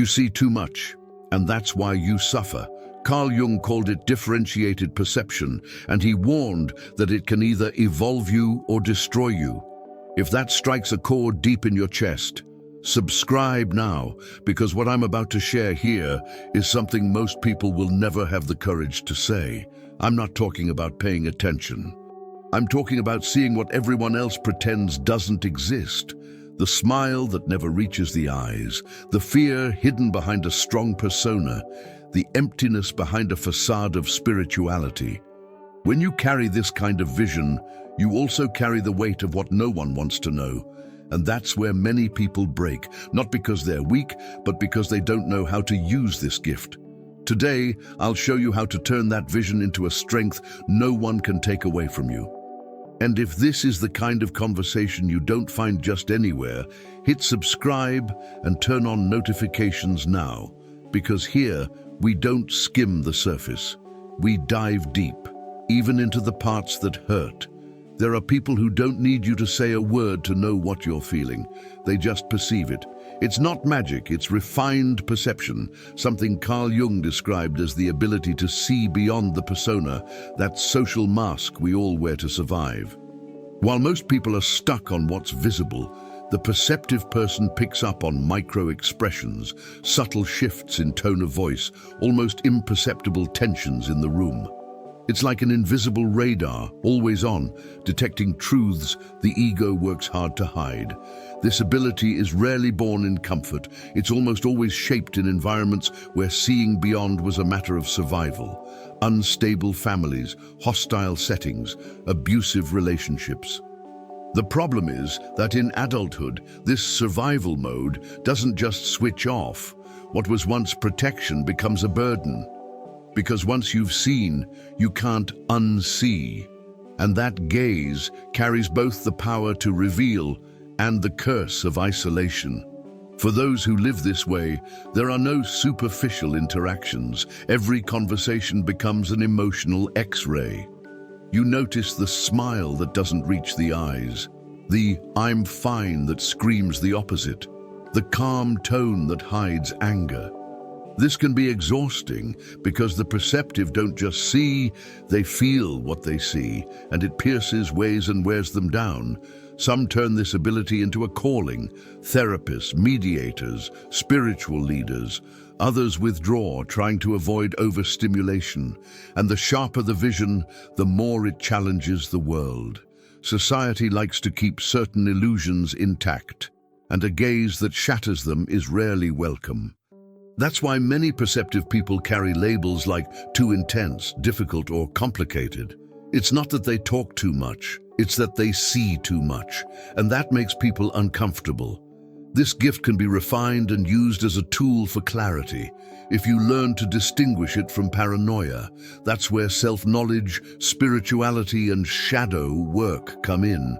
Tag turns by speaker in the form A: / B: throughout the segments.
A: You see too much, and that's why you suffer. Carl Jung called it differentiated perception, and he warned that it can either evolve you or destroy you. If that strikes a chord deep in your chest, subscribe now, because what I'm about to share here is something most people will never have the courage to say. I'm not talking about paying attention. I'm talking about seeing what everyone else pretends doesn't exist. The smile that never reaches the eyes, the fear hidden behind a strong persona, the emptiness behind a facade of spirituality. When you carry this kind of vision, you also carry the weight of what no one wants to know. And that's where many people break, not because they're weak, but because they don't know how to use this gift. Today, I'll show you how to turn that vision into a strength no one can take away from you. And if this is the kind of conversation you don't find just anywhere, hit subscribe and turn on notifications now, because here we don't skim the surface. We dive deep, even into the parts that hurt. There are people who don't need you to say a word to know what you're feeling. They just perceive it. It's not magic, it's refined perception, something Carl Jung described as the ability to see beyond the persona, that social mask we all wear to survive. While most people are stuck on what's visible, the perceptive person picks up on micro-expressions, subtle shifts in tone of voice, almost imperceptible tensions in the room. It's like an invisible radar, always on, detecting truths the ego works hard to hide. This ability is rarely born in comfort. It's almost always shaped in environments where seeing beyond was a matter of survival. Unstable families, hostile settings, abusive relationships. The problem is that in adulthood, this survival mode doesn't just switch off. What was once protection becomes a burden. Because once you've seen, you can't unsee. And that gaze carries both the power to reveal and the curse of isolation. For those who live this way, there are no superficial interactions. Every conversation becomes an emotional X-ray. You notice the smile that doesn't reach the eyes, the "I'm fine" that screams the opposite, the calm tone that hides anger. This can be exhausting because the perceptive don't just see, they feel what they see, and it pierces, weighs, and wears them down. Some turn this ability into a calling: therapists, mediators, spiritual leaders. Others withdraw, trying to avoid overstimulation. And the sharper the vision, the more it challenges the world. Society likes to keep certain illusions intact, and a gaze that shatters them is rarely welcome. That's why many perceptive people carry labels like too intense, difficult, or complicated. It's not that they talk too much, it's that they see too much, and that makes people uncomfortable. This gift can be refined and used as a tool for clarity. If you learn to distinguish it from paranoia, that's where self-knowledge, spirituality, and shadow work come in.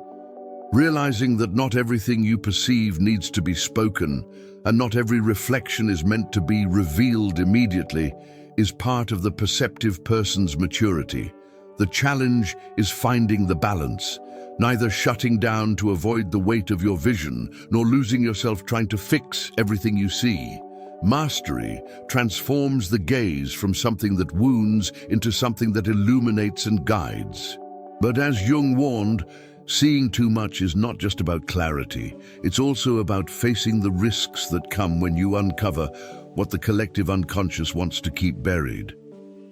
A: Realizing that not everything you perceive needs to be spoken, and not every reflection is meant to be revealed immediately, is part of the perceptive person's maturity. The challenge is finding the balance, neither shutting down to avoid the weight of your vision, nor losing yourself trying to fix everything you see. Mastery transforms the gaze from something that wounds into something that illuminates and guides. But as Jung warned, seeing too much is not just about clarity, it's also about facing the risks that come when you uncover what the collective unconscious wants to keep buried.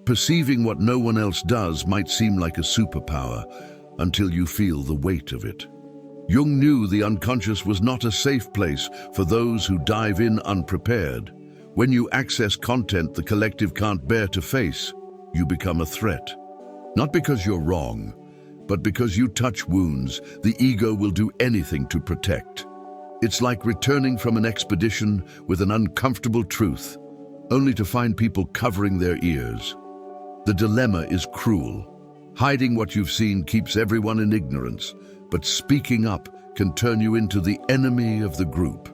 A: Perceiving what no one else does might seem like a superpower until you feel the weight of it. Jung knew the unconscious was not a safe place for those who dive in unprepared. When you access content the collective can't bear to face, you become a threat. Not because you're wrong, but because you touch wounds the ego will do anything to protect. It's like returning from an expedition with an uncomfortable truth, only to find people covering their ears. The dilemma is cruel. Hiding what you've seen keeps everyone in ignorance, but speaking up can turn you into the enemy of the group.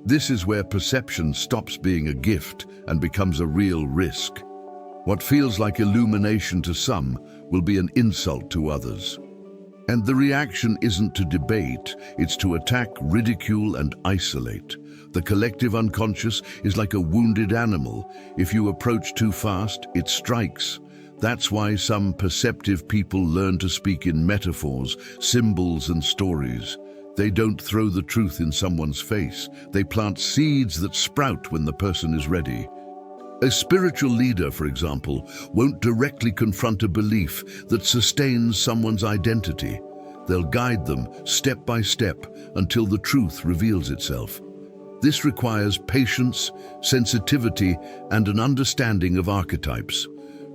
A: This is where perception stops being a gift and becomes a real risk. What feels like illumination to some will be an insult to others. And the reaction isn't to debate, it's to attack, ridicule, and isolate. The collective unconscious is like a wounded animal. If you approach too fast, it strikes. That's why some perceptive people learn to speak in metaphors, symbols, and stories. They don't throw the truth in someone's face. They plant seeds that sprout when the person is ready. A spiritual leader, for example, won't directly confront a belief that sustains someone's identity. They'll guide them step by step until the truth reveals itself. This requires patience, sensitivity, and an understanding of archetypes.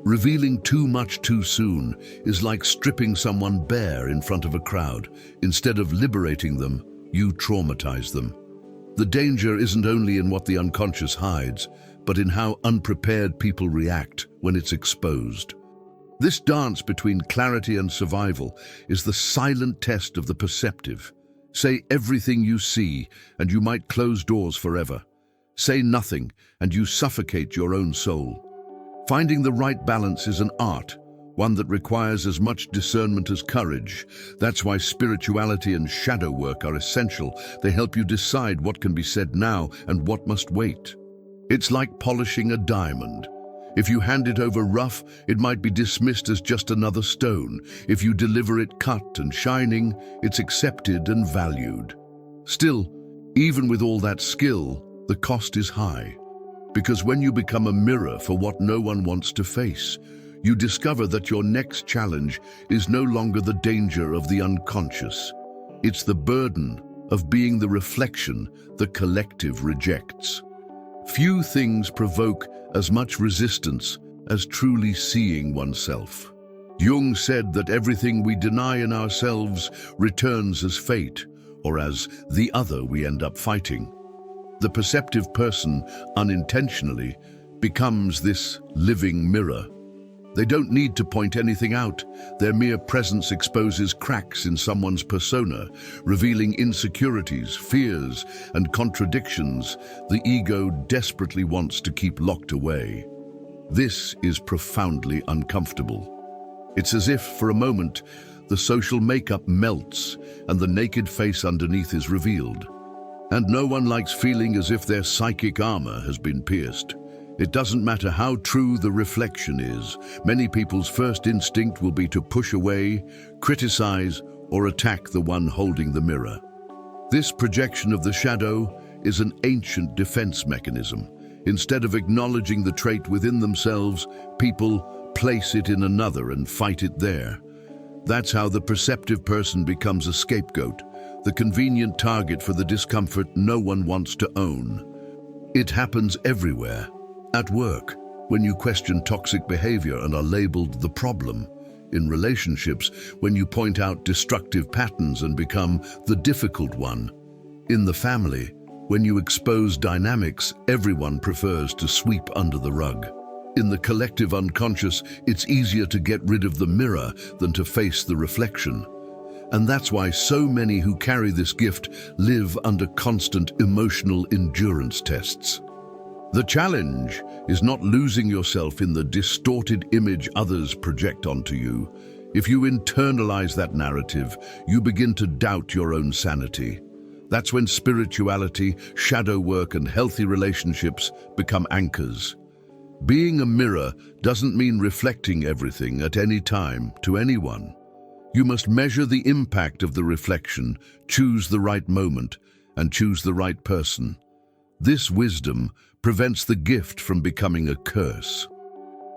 A: Revealing too much too soon is like stripping someone bare in front of a crowd. Instead of liberating them, you traumatize them. The danger isn't only in what the unconscious hides, but in how unprepared people react when it's exposed. This dance between clarity and survival is the silent test of the perceptive. Say everything you see, and you might close doors forever. Say nothing, and you suffocate your own soul. Finding the right balance is an art, one that requires as much discernment as courage. That's why spirituality and shadow work are essential. They help you decide what can be said now and what must wait. It's like polishing a diamond. If you hand it over rough, it might be dismissed as just another stone. If you deliver it cut and shining, it's accepted and valued. Still, even with all that skill, the cost is high. Because when you become a mirror for what no one wants to face, you discover that your next challenge is no longer the danger of the unconscious. It's the burden of being the reflection the collective rejects. Few things provoke as much resistance as truly seeing oneself. Jung said that everything we deny in ourselves returns as fate, or as the other we end up fighting. The perceptive person, unintentionally, becomes this living mirror. They don't need to point anything out. Their mere presence exposes cracks in someone's persona, revealing insecurities, fears, and contradictions the ego desperately wants to keep locked away. This is profoundly uncomfortable. It's as if, for a moment, the social makeup melts and the naked face underneath is revealed. And no one likes feeling as if their psychic armor has been pierced. It doesn't matter how true the reflection is. Many people's first instinct will be to push away, criticize, or attack the one holding the mirror. This projection of the shadow is an ancient defense mechanism. Instead of acknowledging the trait within themselves, people place it in another and fight it there. That's how the perceptive person becomes a scapegoat, the convenient target for the discomfort no one wants to own. It happens everywhere. At work, when you question toxic behavior and are labeled the problem. In relationships, when you point out destructive patterns and become the difficult one. In the family, when you expose dynamics everyone prefers to sweep under the rug. In the collective unconscious, it's easier to get rid of the mirror than to face the reflection. And that's why so many who carry this gift live under constant emotional endurance tests. The challenge is not losing yourself in the distorted image others project onto you. If you internalize that narrative, you begin to doubt your own sanity. That's when spirituality, shadow work, and healthy relationships become anchors. Being a mirror doesn't mean reflecting everything at any time to anyone. You must measure the impact of the reflection, choose the right moment, and choose the right person. This wisdom prevents the gift from becoming a curse.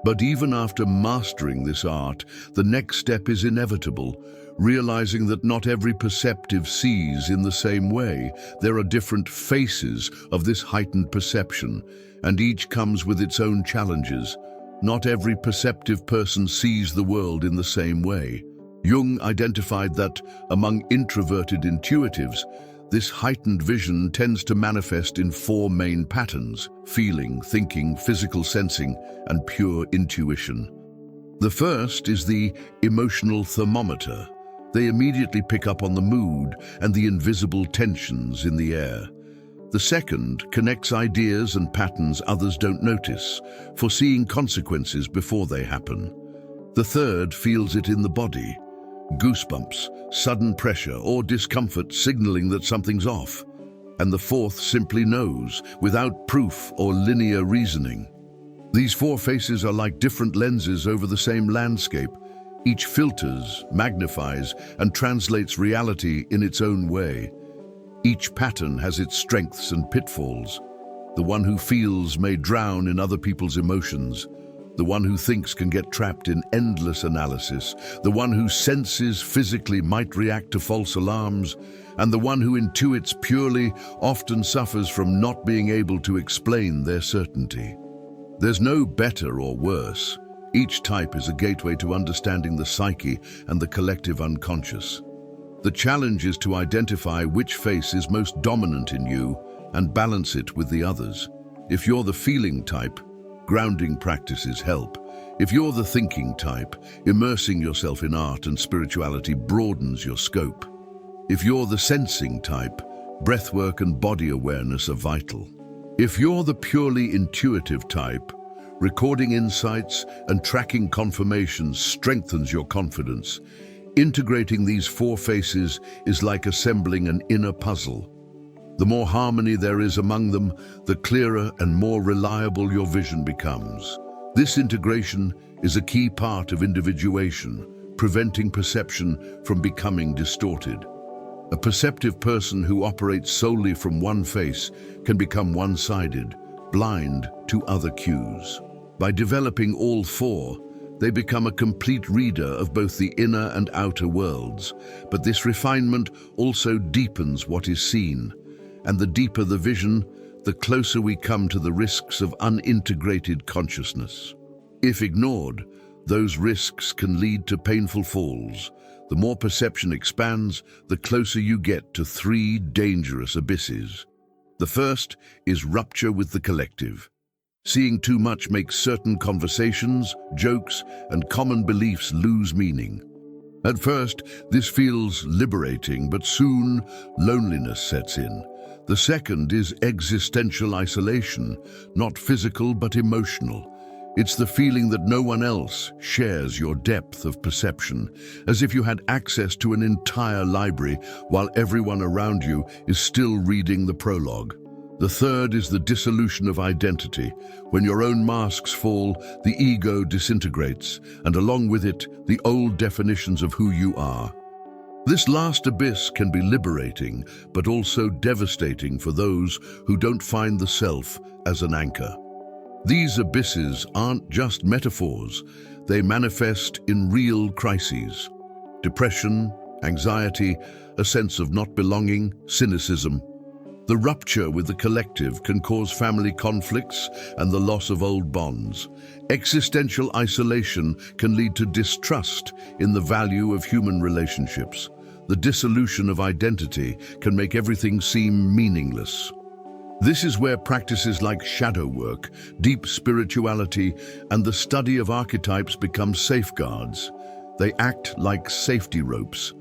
A: But even after mastering this art, the next step is inevitable, realizing that not every perceptive sees in the same way. There are different faces of this heightened perception, and each comes with its own challenges. Not every perceptive person sees the world in the same way. Jung identified that, among introverted intuitives, this heightened vision tends to manifest in four main patterns: feeling, thinking, physical sensing, and pure intuition. The first is the emotional thermometer. They immediately pick up on the mood and the invisible tensions in the air. The second connects ideas and patterns others don't notice, foreseeing consequences before they happen. The third feels it in the body. Goosebumps, sudden pressure, or discomfort signaling that something's off. and the fourth simply knows, without proof or linear reasoning. These four faces are like different lenses over the same landscape. Each filters, magnifies, and translates reality in its own way. Each pattern has its strengths and pitfalls. The one who feels may drown in other people's emotions. The one who thinks can get trapped in endless analysis. The one who senses physically might react to false alarms. And the one who intuits purely often suffers from not being able to explain their certainty. There's no better or worse. Each type is a gateway to understanding the psyche and the collective unconscious. The challenge is to identify which face is most dominant in you and balance it with the others. If you're the feeling type, grounding practices help. If you're the thinking type, immersing yourself in art and spirituality broadens your scope. If you're the sensing type, breathwork and body awareness are vital. If you're the purely intuitive type, recording insights and tracking confirmations strengthens your confidence. Integrating these four faces is like assembling an inner puzzle. The more harmony there is among them, the clearer and more reliable your vision becomes. This integration is a key part of individuation, preventing perception from becoming distorted. A perceptive person who operates solely from one face can become one-sided, blind to other cues. By developing all four, they become a complete reader of both the inner and outer worlds. But this refinement also deepens what is seen. And the deeper the vision, the closer we come to the risks of unintegrated consciousness. If ignored, those risks can lead to painful falls. The more perception expands, the closer you get to three dangerous abysses. The first is rupture with the collective. Seeing too much makes certain conversations, jokes, and common beliefs lose meaning. At first, this feels liberating, but soon loneliness sets in. The second is existential isolation, not physical but emotional. It's the feeling that no one else shares your depth of perception, as if you had access to an entire library while everyone around you is still reading the prologue. The third is the dissolution of identity. When your own masks fall, the ego disintegrates, and along with it, the old definitions of who you are. This last abyss can be liberating, but also devastating for those who don't find the self as an anchor. These abysses aren't just metaphors, they manifest in real crises. Depression, anxiety, a sense of not belonging, cynicism. The rupture with the collective can cause family conflicts and the loss of old bonds. Existential isolation can lead to distrust in the value of human relationships. The dissolution of identity can make everything seem meaningless. This is where practices like shadow work, deep spirituality, and the study of archetypes become safeguards. They act like safety ropes,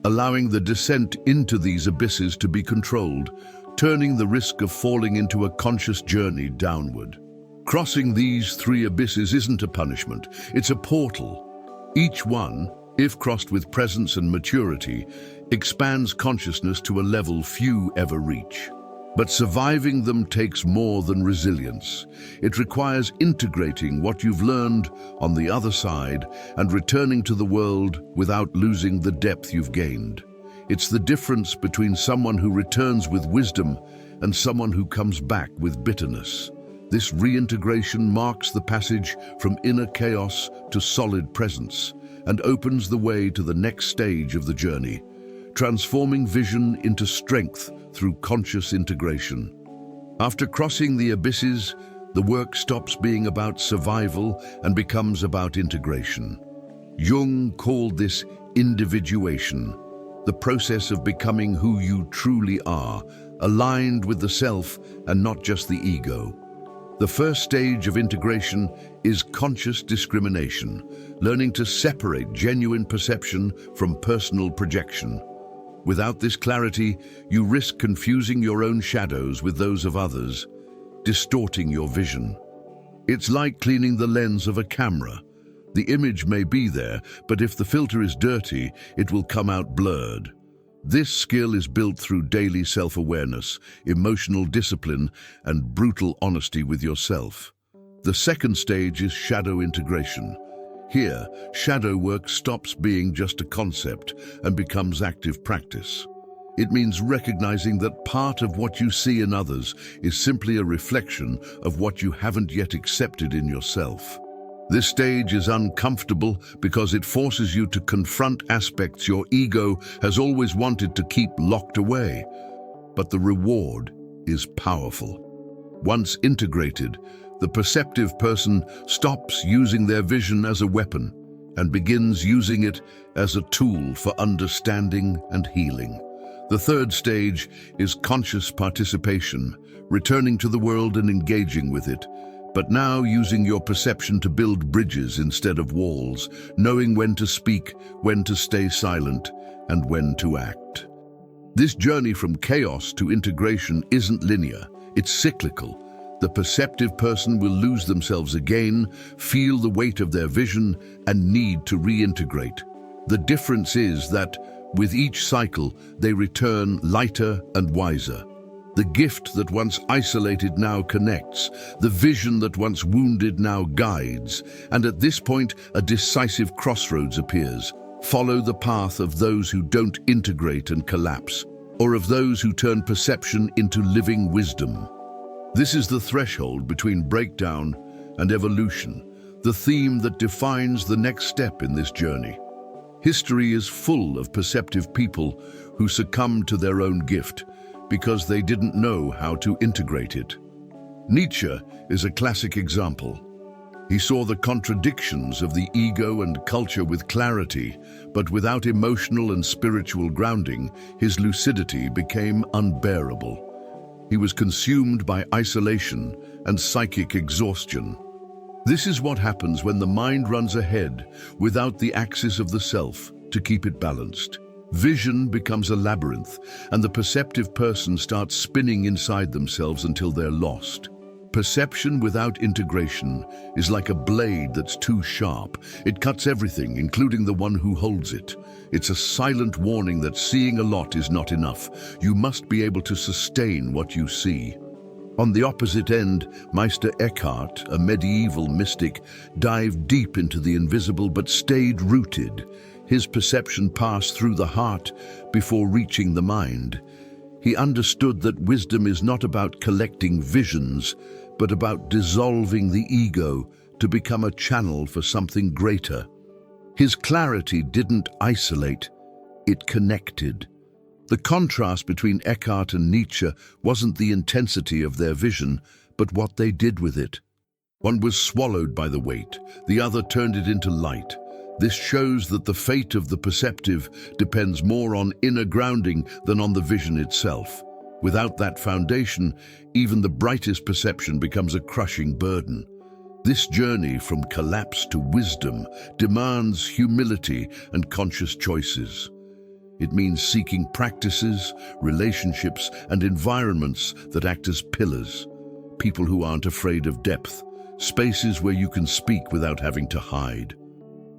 A: allowing the descent into these abysses to be controlled, turning the risk of falling into a conscious journey downward. Crossing these three abysses isn't a punishment, it's a portal. Each one, if crossed with presence and maturity, expands consciousness to a level few ever reach. But surviving them takes more than resilience. It requires integrating what you've learned on the other side and returning to the world without losing the depth you've gained. It's the difference between someone who returns with wisdom and someone who comes back with bitterness. This reintegration marks the passage from inner chaos to solid presence and opens the way to the next stage of the journey, transforming vision into strength through conscious integration. After crossing the abysses, the work stops being about survival and becomes about integration. Jung called this individuation, the process of becoming who you truly are, aligned with the self and not just the ego. The first stage of integration is conscious discrimination, learning to separate genuine perception from personal projection. Without this clarity, you risk confusing your own shadows with those of others, distorting your vision. It's like cleaning the lens of a camera. The image may be there, but if the filter is dirty, it will come out blurred. This skill is built through daily self-awareness, emotional discipline, and brutal honesty with yourself. The second stage is shadow integration. Here, shadow work stops being just a concept and becomes active practice. It means recognizing that part of what you see in others is simply a reflection of what you haven't yet accepted in yourself. This stage is uncomfortable because it forces you to confront aspects your ego has always wanted to keep locked away. But the reward is powerful. Once integrated, the perceptive person stops using their vision as a weapon and begins using it as a tool for understanding and healing. The third stage is conscious participation, returning to the world and engaging with it, but now using your perception to build bridges instead of walls, knowing when to speak, when to stay silent, and when to act. This journey from chaos to integration isn't linear, it's cyclical. The perceptive person will lose themselves again, feel the weight of their vision, and need to reintegrate. The difference is that, with each cycle, they return lighter and wiser. The gift that once isolated now connects, the vision that once wounded now guides, and at this point a decisive crossroads appears. Follow the path of those who don't integrate and collapse, or of those who turn perception into living wisdom. This is the threshold between breakdown and evolution, the theme that defines the next step in this journey. History is full of perceptive people who succumbed to their own gift because they didn't know how to integrate it. Nietzsche is a classic example. He saw the contradictions of the ego and culture with clarity, but without emotional and spiritual grounding, his lucidity became unbearable. He was consumed by isolation and psychic exhaustion. This is what happens when the mind runs ahead without the axis of the self to keep it balanced. Vision becomes a labyrinth, and the perceptive person starts spinning inside themselves until they're lost. Perception without integration is like a blade that's too sharp. It cuts everything, including the one who holds it. It's a silent warning that seeing a lot is not enough. You must be able to sustain what you see. On the opposite end, Meister Eckhart, a medieval mystic, dived deep into the invisible but stayed rooted. His perception passed through the heart before reaching the mind. He understood that wisdom is not about collecting visions, but about dissolving the ego to become a channel for something greater. His clarity didn't isolate, it connected. The contrast between Eckhart and Nietzsche wasn't the intensity of their vision, but what they did with it. One was swallowed by the weight, the other turned it into light. This shows that the fate of the perceptive depends more on inner grounding than on the vision itself. Without that foundation, even the brightest perception becomes a crushing burden. This journey from collapse to wisdom demands humility and conscious choices. It means seeking practices, relationships, and environments that act as pillars. People who aren't afraid of depth, spaces where you can speak without having to hide.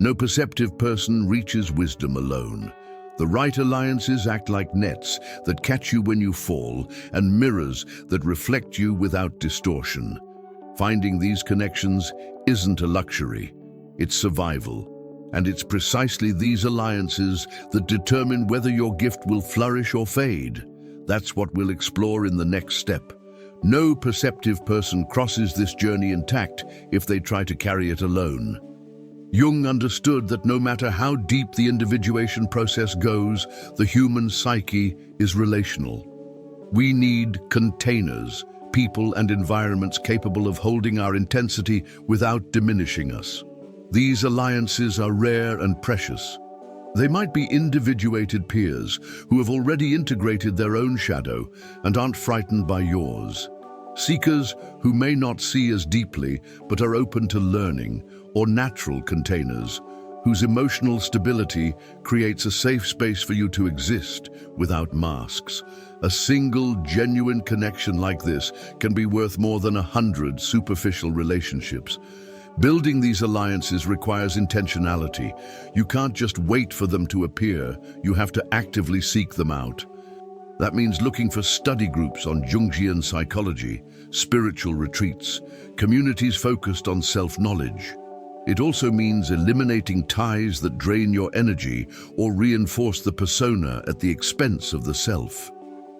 A: No perceptive person reaches wisdom alone. The right alliances act like nets that catch you when you fall and mirrors that reflect you without distortion. Finding these connections isn't a luxury, it's survival. And it's precisely these alliances that determine whether your gift will flourish or fade. That's what we'll explore in the next step. No perceptive person crosses this journey intact if they try to carry it alone. Jung understood that no matter how deep the individuation process goes, the human psyche is relational. We need containers, people and environments capable of holding our intensity without diminishing us. These alliances are rare and precious. They might be individuated peers who have already integrated their own shadow and aren't frightened by yours. Seekers who may not see as deeply but are open to learning, or natural containers whose emotional stability creates a safe space for you to exist without masks. A single, genuine connection like this can be worth more than 100 superficial relationships, Building these alliances requires intentionality. You can't just wait for them to appear, you have to actively seek them out. That means looking for study groups on Jungian psychology, spiritual retreats, communities focused on self-knowledge. It also means eliminating ties that drain your energy or reinforce the persona at the expense of the self.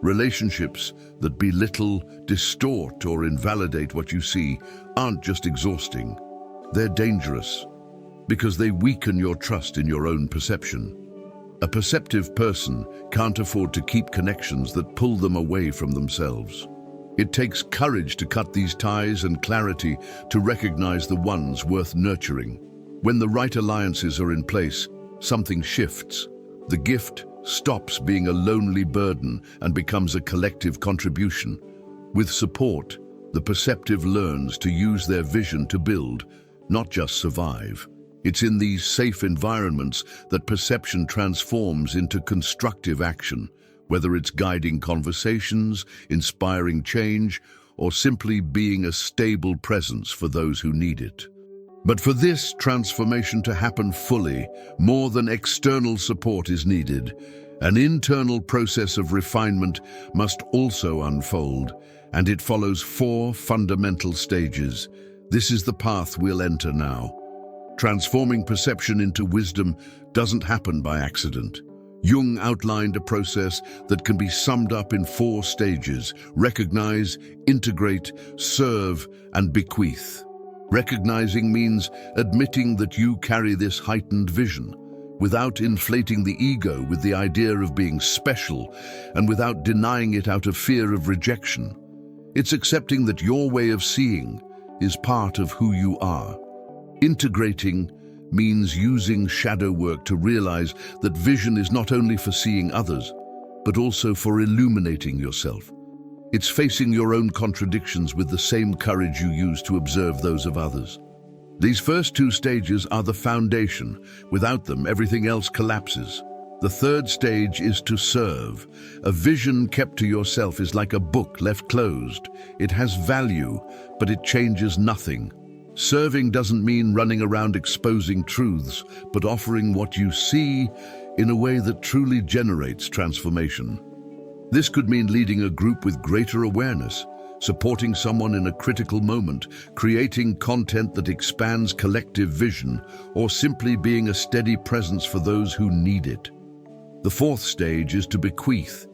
A: Relationships that belittle, distort, or invalidate what you see aren't just exhausting. They're dangerous because they weaken your trust in your own perception. A perceptive person can't afford to keep connections that pull them away from themselves. It takes courage to cut these ties and clarity to recognize the ones worth nurturing. When the right alliances are in place, something shifts. The gift stops being a lonely burden and becomes a collective contribution. With support, the perceptive learns to use their vision to build, not just survive. It's in these safe environments that perception transforms into constructive action, whether it's guiding conversations, inspiring change, or simply being a stable presence for those who need it. But for this transformation to happen fully, more than external support is needed. An internal process of refinement must also unfold, and it follows 4 fundamental stages. This is the path we'll enter now. Transforming perception into wisdom doesn't happen by accident. Jung outlined a process that can be summed up in 4 stages: recognize, integrate, serve, and bequeath. Recognizing means admitting that you carry this heightened vision, without inflating the ego with the idea of being special, and without denying it out of fear of rejection. It's accepting that your way of seeing is part of who you are. Integrating means using shadow work to realize that vision is not only for seeing others, but also for illuminating yourself. It's facing your own contradictions with the same courage you use to observe those of others. These first 2 stages are the foundation. Without them, everything else collapses. The 3rd stage is to serve. A vision kept to yourself is like a book left closed. It has value, but it changes nothing. Serving doesn't mean running around exposing truths, but offering what you see in a way that truly generates transformation. This could mean leading a group with greater awareness, supporting someone in a critical moment, creating content that expands collective vision, or simply being a steady presence for those who need it. The 4th stage is to bequeath,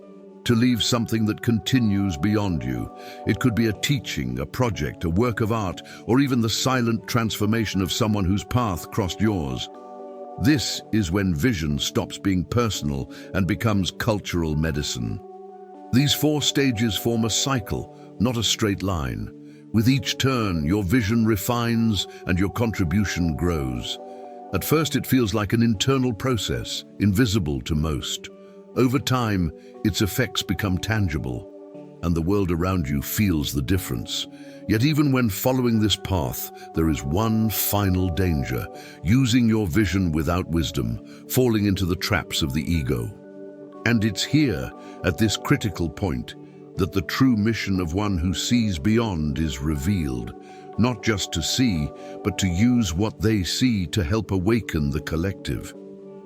A: to leave something that continues beyond you. It could be a teaching, a project, a work of art, or even the silent transformation of someone whose path crossed yours. This is when vision stops being personal and becomes cultural medicine. These 4 stages form a cycle, not a straight line. With each turn, your vision refines and your contribution grows. At first, it feels like an internal process, invisible to most. Over time, its effects become tangible, and the world around you feels the difference. Yet even when following this path, there is one final danger: using your vision without wisdom, falling into the traps of the ego. And it's here, at this critical point, that the true mission of one who sees beyond is revealed. Not just to see, but to use what they see to help awaken the collective.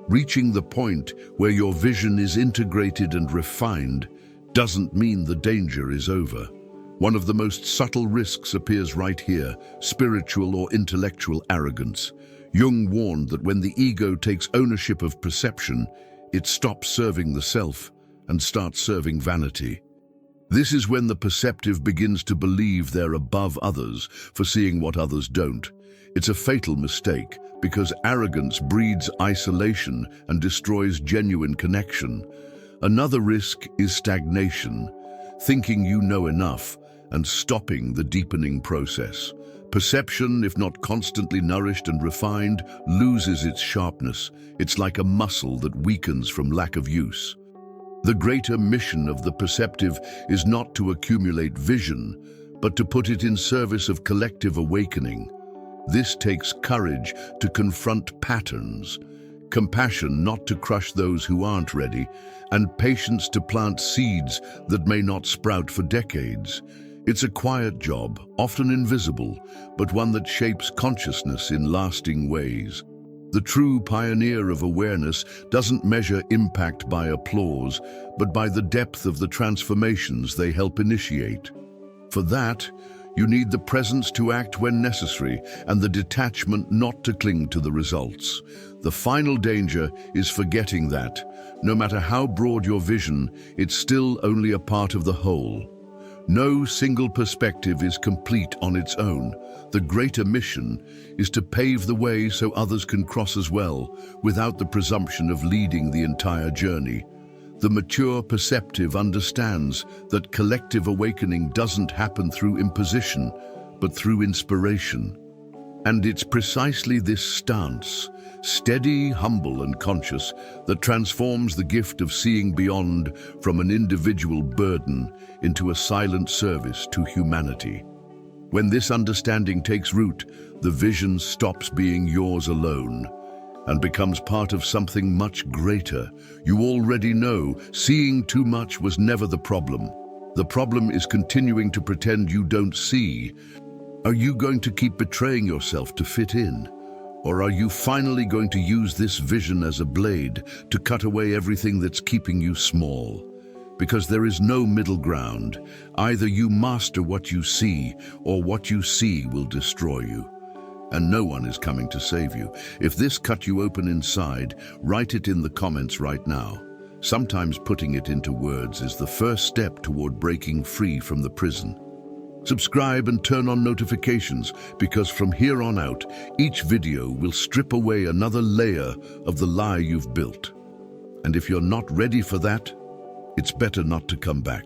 A: Reaching the point where your vision is integrated and refined doesn't mean the danger is over. One of the most subtle risks appears right here: spiritual or intellectual arrogance. Jung warned that when the ego takes ownership of perception, it stops serving the self and starts serving vanity. This is when the perceptive begins to believe they're above others for seeing what others don't. It's a fatal mistake, because arrogance breeds isolation and destroys genuine connection. Another risk is stagnation, thinking you know enough and stopping the deepening process. Perception, if not constantly nourished and refined, loses its sharpness. It's like a muscle that weakens from lack of use. The greater mission of the perceptive is not to accumulate vision, but to put it in service of collective awakening. This takes courage to confront patterns, compassion not to crush those who aren't ready, and patience to plant seeds that may not sprout for decades. It's a quiet job, often invisible, but one that shapes consciousness in lasting ways. The true pioneer of awareness doesn't measure impact by applause, but by the depth of the transformations they help initiate. For that, you need the presence to act when necessary and the detachment not to cling to the results. The final danger is forgetting that, no matter how broad your vision, it's still only a part of the whole. No single perspective is complete on its own. The greater mission is to pave the way so others can cross as well, without the presumption of leading the entire journey. The mature perceptive understands that collective awakening doesn't happen through imposition, but through inspiration. And it's precisely this stance, steady, humble, and conscious, that transforms the gift of seeing beyond from an individual burden into a silent service to humanity. When this understanding takes root, the vision stops being yours alone and becomes part of something much greater. You already know, seeing too much was never the problem. The problem is continuing to pretend you don't see. Are you going to keep betraying yourself to fit in? Or are you finally going to use this vision as a blade to cut away everything that's keeping you small? Because there is no middle ground. Either you master what you see, or what you see will destroy you. And no one is coming to save you. If this cut you open inside, write it in the comments right now. Sometimes putting it into words is the first step toward breaking free from the prison. Subscribe and turn on notifications, because from here on out, each video will strip away another layer of the lie you've built. And if you're not ready for that, it's better not to come back.